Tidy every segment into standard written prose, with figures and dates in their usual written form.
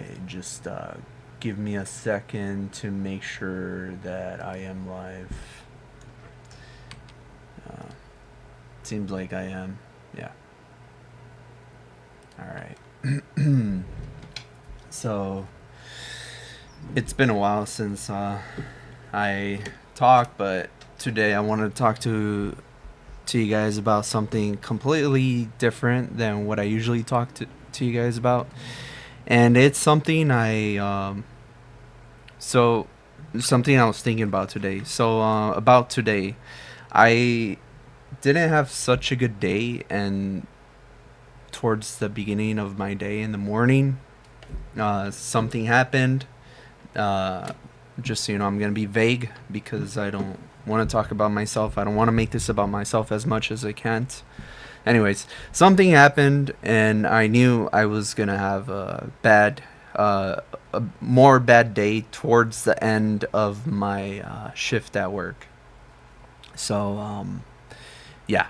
Okay, just give me a second to make sure that I am live. Seems like I am. Yeah. Alright. So, it's been a while since I talked, but today I wanted to talk to you guys about something completely different than what I usually talk to you guys about. And it's something so something I was thinking about today. So about today, I didn't have such a good day, and towards the beginning of my day in the morning, something happened. Uh, just so you know, I'm gonna be vague because I don't want to talk about myself. I don't want to make this about myself as much as I can't. Anyways, something happened, and I knew I was gonna have a more bad day towards the end of my shift at work. So, yeah.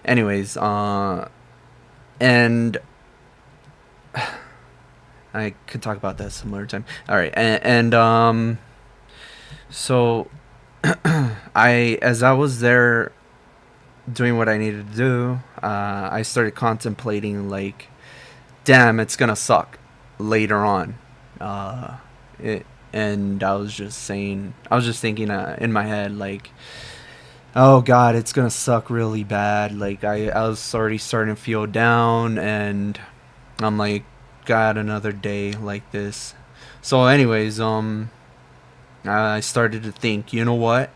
Anyways, and I could talk about that some other time. All right, and so as I was there doing what I needed to do, I started contemplating like, damn, it's gonna suck later on. Uh, it, and I was just thinking in my head like, oh god, it's gonna suck really bad. Like I was already starting to feel down, and I'm like, god, another day like this. So, anyways, I started to think, you know what?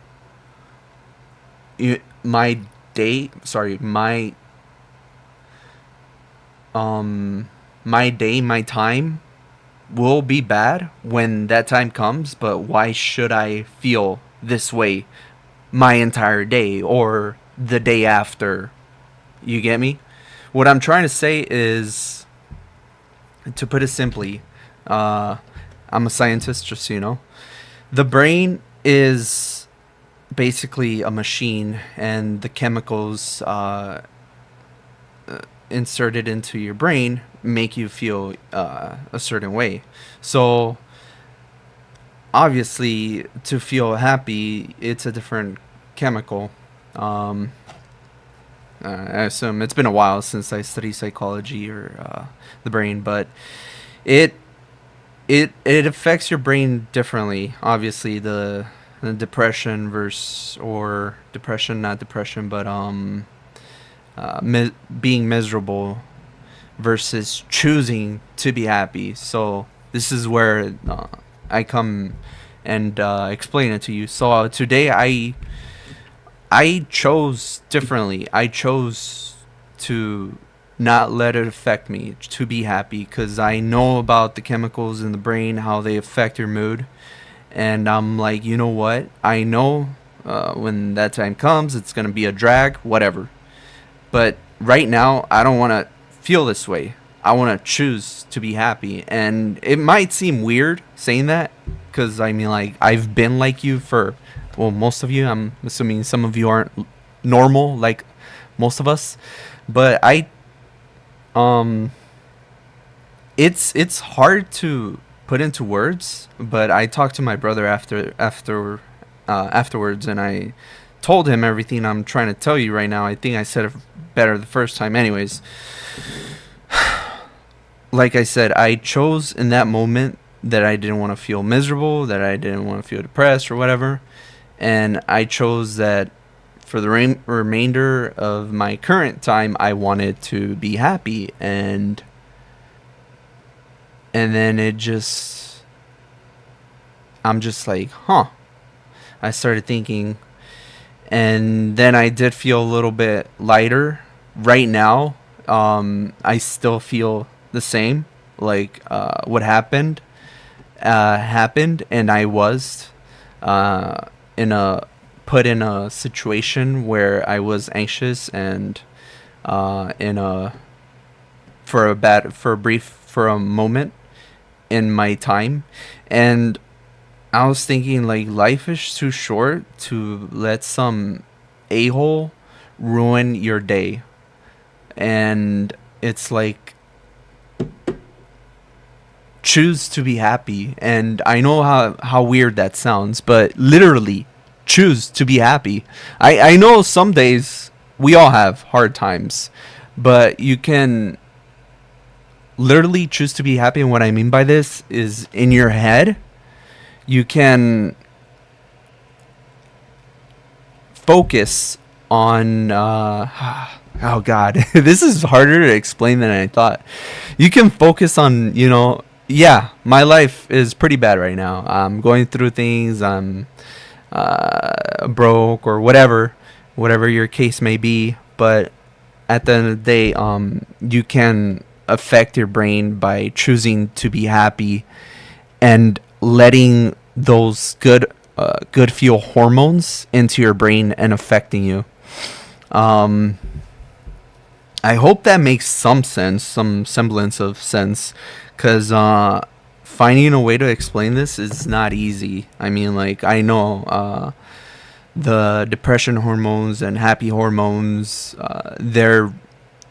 My day, sorry, um, my day, my time will be bad when that time comes. But why should I feel this way my entire day or the day after? You get me? What I'm trying to say is, to put it simply, uh, I'm a scientist, just so you know. The brain is basically a machine, and the chemicals inserted into your brain make you feel a certain way. So, obviously, to feel happy, it's a different chemical. Um, I assume it's been a while since I studied psychology or the brain, but it it affects your brain differently. Obviously, the depression versus, or depression, not depression, but being miserable versus choosing to be happy. So this is where I come and explain it to you. So today I chose differently. I chose to not let it affect me, to be happy, because I know about the chemicals in the brain, how they affect your mood. And I'm like, you know what? I know when that time comes, it's going to be a drag, whatever. But right now, I don't want to feel this way. I want to choose to be happy. And it might seem weird saying that, because I mean, like, I've been like you for, well, most of you. I'm assuming some of you aren't normal like most of us. But um, it's hard to put into words. But I talked to my brother afterwards, and I told him everything I'm trying to tell you right now. I think I said it better the first time. Anyways, like I said, I chose in that moment that I didn't want to feel miserable, that I didn't want to feel depressed or whatever. And I chose that for the remainder of my current time, I wanted to be happy. And then I'm just like, huh. I started thinking, and then I did feel a little bit lighter. Right now, I still feel the same. Like what happened, and I was in a put in a situation where I was anxious and in a for a moment in my time. And I was thinking, like, life is too short to let some a-hole ruin your day. And it's like, choose to be happy. And I know how weird that sounds, but literally choose to be happy. I know some days we all have hard times, but you can literally choose to be happy. And what I mean by this is, in your head, you can focus on oh god, this is harder to explain than I thought. You can focus on, yeah, my life is pretty bad right now. I'm going through things. I'm broke, or whatever your case may be. But at the end of the day, you can affect your brain by choosing to be happy and letting those good feel hormones into your brain and affecting you. I hope that makes some sense, some semblance of sense, because finding a way to explain this is not easy. I mean, like, I know the depression hormones and happy hormones, they're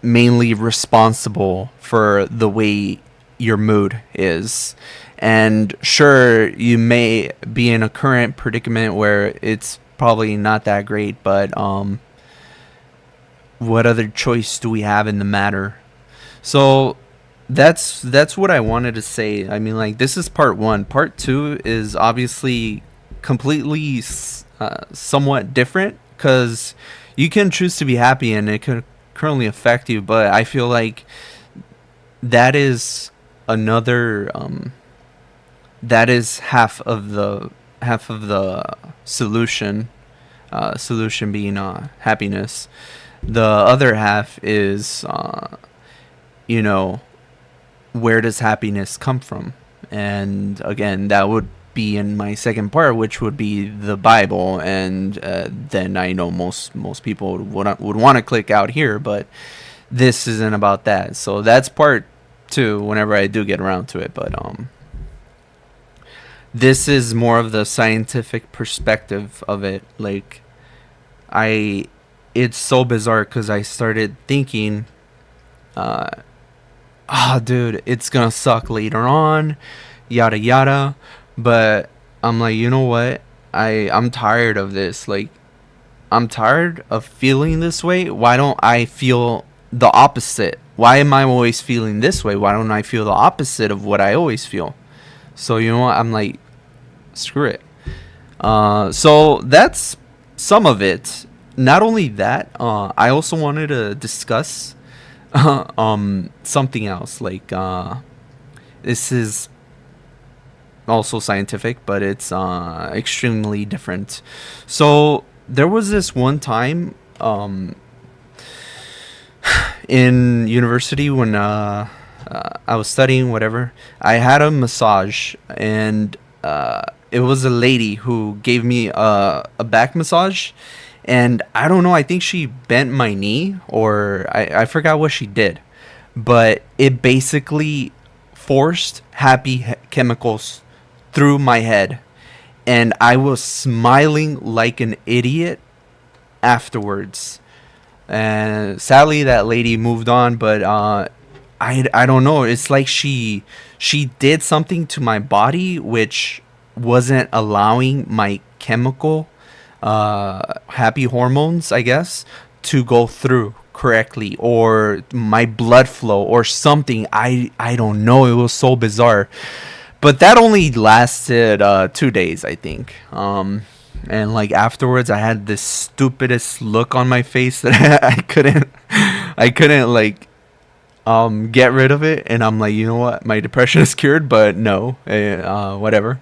mainly responsible for the way your mood is. And sure, you may be in a current predicament where it's probably not that great, but what other choice do we have in the matter? So that's what I wanted to say. I mean, like, this is part one. Part two is obviously completely somewhat different, because you can choose to be happy and it could currently affect you, but I feel like that is another that is half of the solution. Solution being happiness. The other half is where does happiness come from? And again, that would be in my second part, which would be the Bible. And then I know most people would want to click out here, but this isn't about that. So that's part two whenever I do get around to it. But this is more of the scientific perspective of it. Like, it's so bizarre because I started thinking, dude, it's gonna suck later on, yada yada. But I'm like, you know what? I'm tired of this. Like, I'm tired of feeling this way. Why don't I feel the opposite? Why am I always feeling this way? Why don't I feel the opposite of what I always feel? So you know what? I'm like, screw it. So that's some of it. Not only that, I also wanted to discuss something else. Like, this is also scientific, but it's extremely different. So there was this one time in university when I was studying, whatever. I had a massage, and it was a lady who gave me a back massage. And I don't know, I think she bent my knee, or I forgot what she did. But it basically forced happy chemicals through my head. And I was smiling like an idiot afterwards. And sadly, that lady moved on, but I don't know. It's like she did something to my body which wasn't allowing my chemical happy hormones, I guess, to go through correctly, or my blood flow or something. I don't know. It was so bizarre. But that only lasted 2 days, I think. And like afterwards, I had this stupidest look on my face that I couldn't like get rid of it. And I'm like, you know what? My depression is cured, but no, whatever.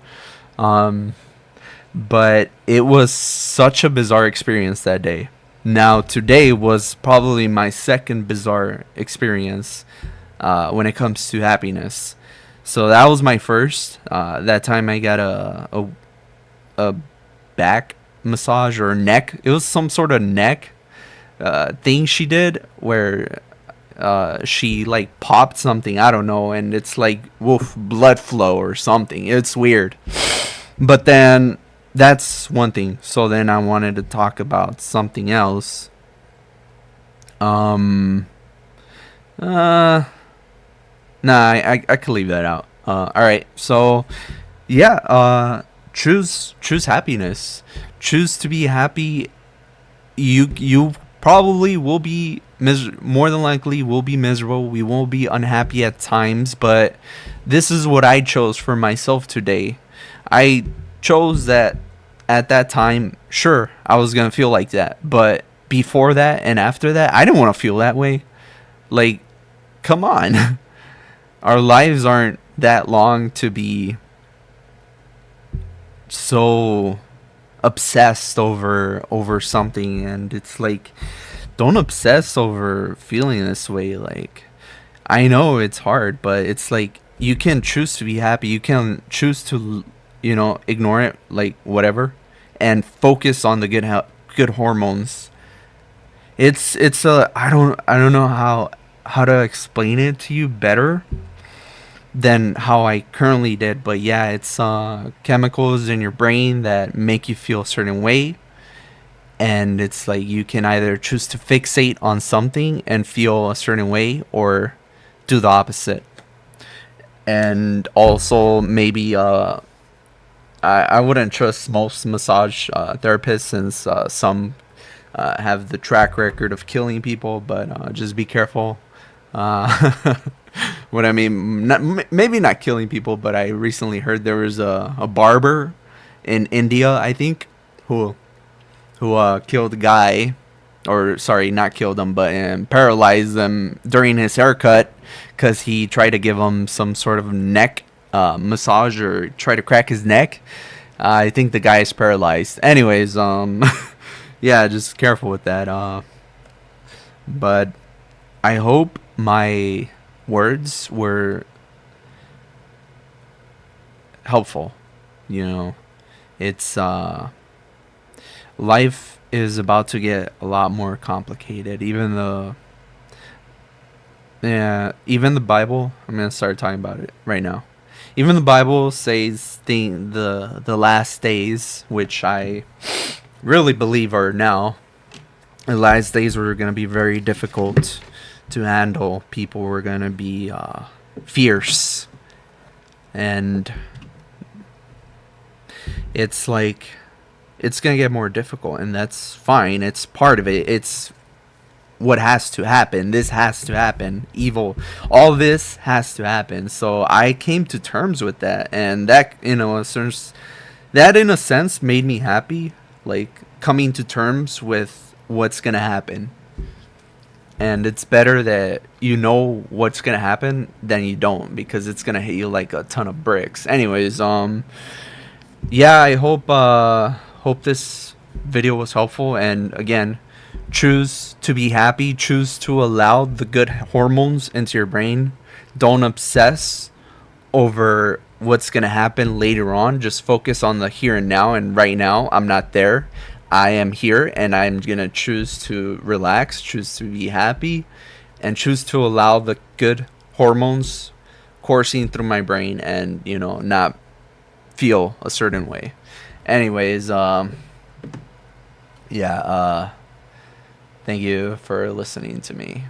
But it was such a bizarre experience that day. Now, today was probably my second bizarre experience when it comes to happiness. So that was my first. That time I got a back massage or neck. It was some sort of neck thing she did where she like popped something. I don't know. And it's like blood flow or something. It's weird. But then that's one thing. So then I wanted to talk about something else. Nah, I could leave that out. All right. So yeah, choose happiness. Choose to be happy. You probably will be more than likely will be miserable. We will be unhappy at times, but this is what I chose for myself today. I chose that at that time. Sure, I was gonna feel like that, but before that and after that, I didn't want to feel that way. Like, come on. Our lives aren't that long to be so obsessed over something, and it's like, don't obsess over feeling this way. Like, I know it's hard, but it's like you can choose to be happy. You can choose to, ignore it, like whatever, and focus on the good hormones. It's a I don't know how to explain it to you better than how I currently did, but yeah, it's chemicals in your brain that make you feel a certain way, and it's like you can either choose to fixate on something and feel a certain way, or do the opposite. And also maybe I wouldn't trust most massage therapists, since some have the track record of killing people, but just be careful. Uh, what I mean, maybe not killing people, but I recently heard there was a barber in India, I think, who killed a guy, or sorry, not killed him, but paralyzed him during his haircut because he tried to give him some sort of neck massage, or try to crack his neck. I think the guy is paralyzed. Anyways, yeah, just careful with that. But I hope my words were helpful. You know, it's life is about to get a lot more complicated. Even the Bible. I'm gonna start talking about it right now. Even the Bible says the last days, which I really believe are now. The last days were gonna be very difficult to handle. People were gonna be fierce, and it's like it's gonna get more difficult, and that's fine. It's part of it. It's what has to happen. This has to happen. Evil, all this has to happen. So I came to terms with that, and that, that in a sense made me happy. Like, coming to terms with what's gonna happen. And it's better that you know what's gonna happen than you don't, because it's gonna hit you like a ton of bricks. Anyways, yeah, I hope this video was helpful, and again, choose to be happy, choose to allow the good hormones into your brain. Don't obsess over what's going to happen later on. Just focus on the here and now, and right now I'm not there. I am here, and I'm going to choose to relax, choose to be happy, and choose to allow the good hormones coursing through my brain, and not feel a certain way. Anyways, yeah, thank you for listening to me.